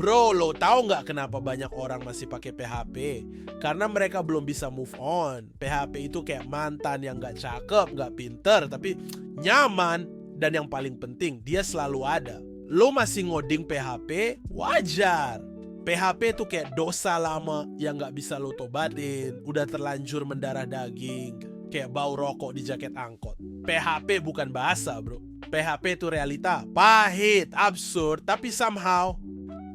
Bro, lo tahu nggak kenapa banyak orang masih pakai PHP? Karena mereka belum bisa move on. PHP itu kayak mantan yang nggak cakep, nggak pinter, tapi nyaman. Dan yang paling penting, dia selalu ada. Lo masih ngoding PHP, wajar. PHP itu kayak dosa lama yang nggak bisa lo tobatin. Udah terlanjur mendarah daging, kayak bau rokok di jaket angkot. PHP bukan bahasa, bro. PHP itu realita, pahit, absurd, tapi somehow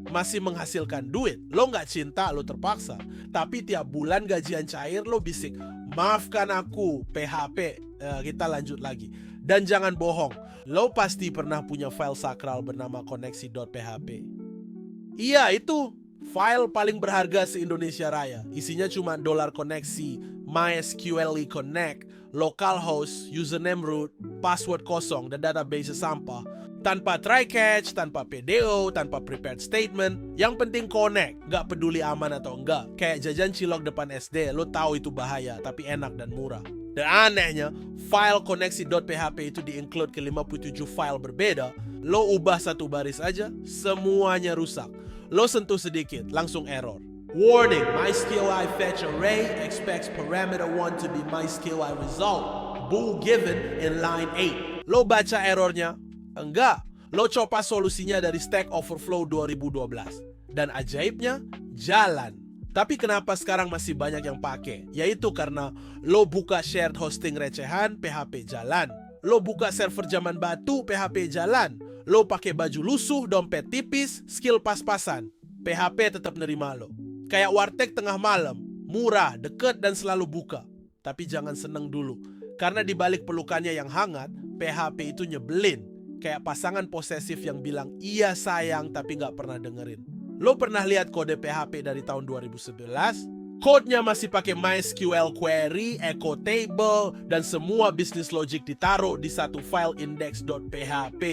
masih menghasilkan duit. Lo nggak cinta, lo terpaksa. Tapi tiap bulan gajian cair lo bisik, maafkan aku, PHP. Kita lanjut lagi. Dan jangan bohong, lo pasti pernah punya file sakral bernama koneksi.php. Iya, itu file paling berharga se-Indonesia Raya. Isinya cuma dolar koneksi, MySQL Connect, localhost, username root, password kosong, dan database sampah. Tanpa try catch, tanpa PDO, tanpa prepared statement. Yang penting connect, gak peduli aman atau enggak. Kayak jajan cilok depan SD, lo tahu itu bahaya, tapi enak dan murah. Dan anehnya, file koneksi.php itu di-include ke 57 file berbeda. Lo ubah satu baris aja, semuanya rusak. Lo sentuh sedikit, langsung error. Warning, MySQLi fetch array expects parameter 1 to be MySQLi result. Bool given in line 8. Lo baca errornya? Enggak. Lo coba solusinya dari Stack Overflow 2012. Dan ajaibnya, jalan. Tapi kenapa sekarang masih banyak yang pakai? Yaitu karena lo buka shared hosting recehan, PHP jalan. Lo buka server zaman batu, PHP jalan. Lo pakai baju lusuh, dompet tipis, skill pas-pasan. PHP tetap nerima lo. Kayak warteg tengah malam, murah, deket, dan selalu buka. Tapi jangan seneng dulu. Karena di balik pelukannya yang hangat, PHP itu nyebelin. Kayak pasangan posesif yang bilang iya sayang tapi gak pernah dengerin. Lo pernah lihat kode PHP dari tahun 2011? Kodenya masih pakai MySQL query, echo table, dan semua business logic ditaruh di satu file index.php.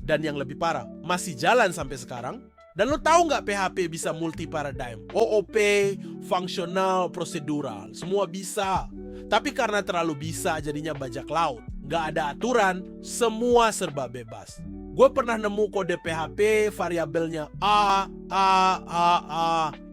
Dan yang lebih parah, masih jalan sampai sekarang. Dan lo tahu nggak PHP bisa multi paradigm? OOP, functional, procedural, semua bisa. Tapi karena terlalu bisa jadinya bajak laut. Nggak ada aturan, semua serba bebas. Gue pernah nemu kode PHP variabelnya A.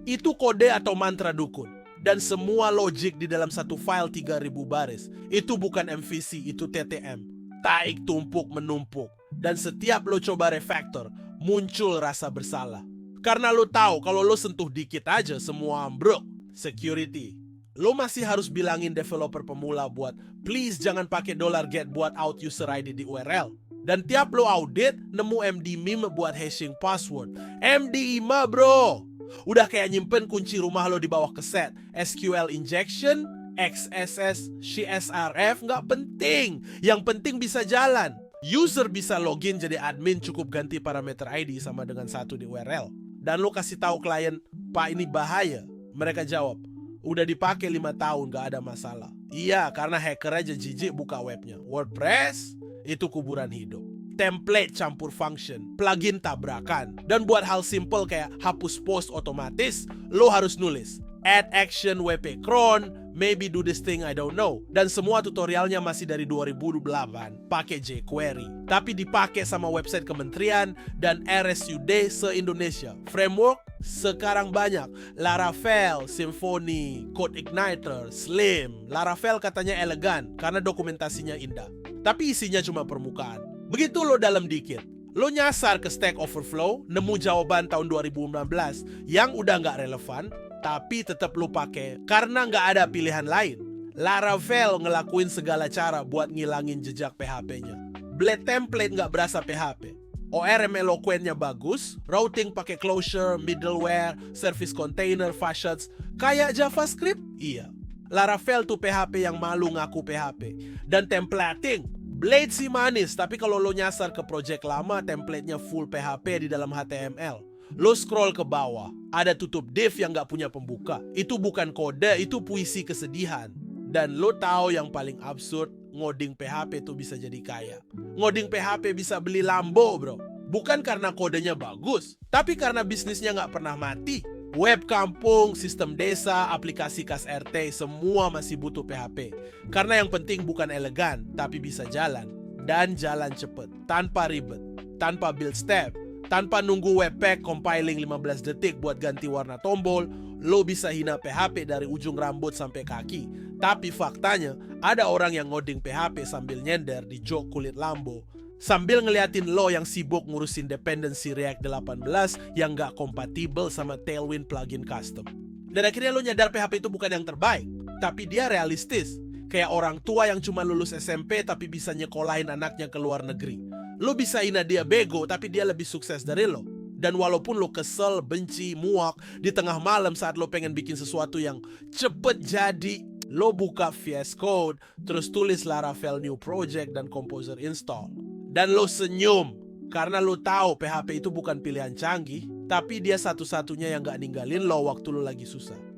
Itu kode atau mantra dukun. Dan semua logic di dalam satu file 3000 baris. Itu bukan MVC, itu TTM. Taik tumpuk menumpuk. Dan setiap lo coba refactor, muncul rasa bersalah. Karena lo tahu kalau lo sentuh dikit aja semua ambruk. Security. Lo masih harus bilangin developer pemula buat please jangan pakai $get buat out user ID di URL. Dan tiap lo audit, nemu MD meme buat hashing password. MD5 bro. Udah kayak nyimpen kunci rumah lo di bawah keset. SQL injection, XSS, CSRF nggak penting. Yang penting bisa jalan. User bisa login jadi admin, cukup ganti parameter ID sama dengan satu di URL. Dan lo kasih tahu klien, Pak ini bahaya. Mereka jawab, udah dipakai 5 tahun gak ada masalah. Iya, karena hacker aja jijik buka webnya. WordPress itu kuburan hidup. Template campur function, plugin tabrakan. Dan buat hal simple kayak hapus post otomatis, lo harus nulis add action WP cron, maybe do this thing I don't know. Dan semua tutorialnya masih dari 2008 pakai jQuery. Tapi dipakai sama website kementerian dan RSUD se-Indonesia. Framework sekarang banyak. Laravel, Symfony, CodeIgniter, Slim. Laravel katanya elegan karena dokumentasinya indah. Tapi isinya cuma permukaan. Begitu lo dalam dikit, lo nyasar ke Stack Overflow, nemu jawaban tahun 2016 yang udah nggak relevan, tapi tetap lo pakai karena nggak ada pilihan lain. Laravel ngelakuin segala cara buat ngilangin jejak PHP-nya. Blade template nggak berasa PHP. ORM eloquent-nya bagus, routing pakai closure, middleware, service container, facets, kayak JavaScript? Iya. Laravel tuh PHP yang malu ngaku PHP. Dan templating, Blade sih manis, tapi kalau lo nyasar ke project lama, template-nya full PHP di dalam HTML. Lo scroll ke bawah, ada tutup div yang gak punya pembuka. Itu bukan kode, itu puisi kesedihan. Dan lo tahu yang paling absurd, ngoding PHP tuh bisa jadi kaya. Ngoding PHP bisa beli Lambo bro. Bukan karena kodenya bagus, tapi karena bisnisnya gak pernah mati. Web kampung, sistem desa, aplikasi kas RT, semua masih butuh PHP. Karena yang penting bukan elegan, tapi bisa jalan. Dan jalan cepet, tanpa ribet, tanpa build step, Tanpa nunggu webpack compiling 15 detik buat ganti warna tombol, lo bisa hina PHP dari ujung rambut sampai kaki. Tapi faktanya, ada orang yang ngoding PHP sambil nyender di jok kulit Lambo, sambil ngeliatin lo yang sibuk ngurusin dependency React 18 yang gak kompatibel sama Tailwind plugin custom. Dan akhirnya lo nyadar PHP itu bukan yang terbaik, tapi dia realistis. Kayak orang tua yang cuma lulus SMP tapi bisa nyekolahin anaknya ke luar negeri. Lo bisa hina dia bego, tapi dia lebih sukses dari lo. Dan walaupun lo kesel, benci, muak di tengah malam saat lo pengen bikin sesuatu yang cepet jadi, lo buka VS Code, terus tulis Laravel new project dan Composer install. Dan lo senyum, karena lo tahu PHP itu bukan pilihan canggih, tapi dia satu-satunya yang gak ninggalin lo waktu lo lagi susah.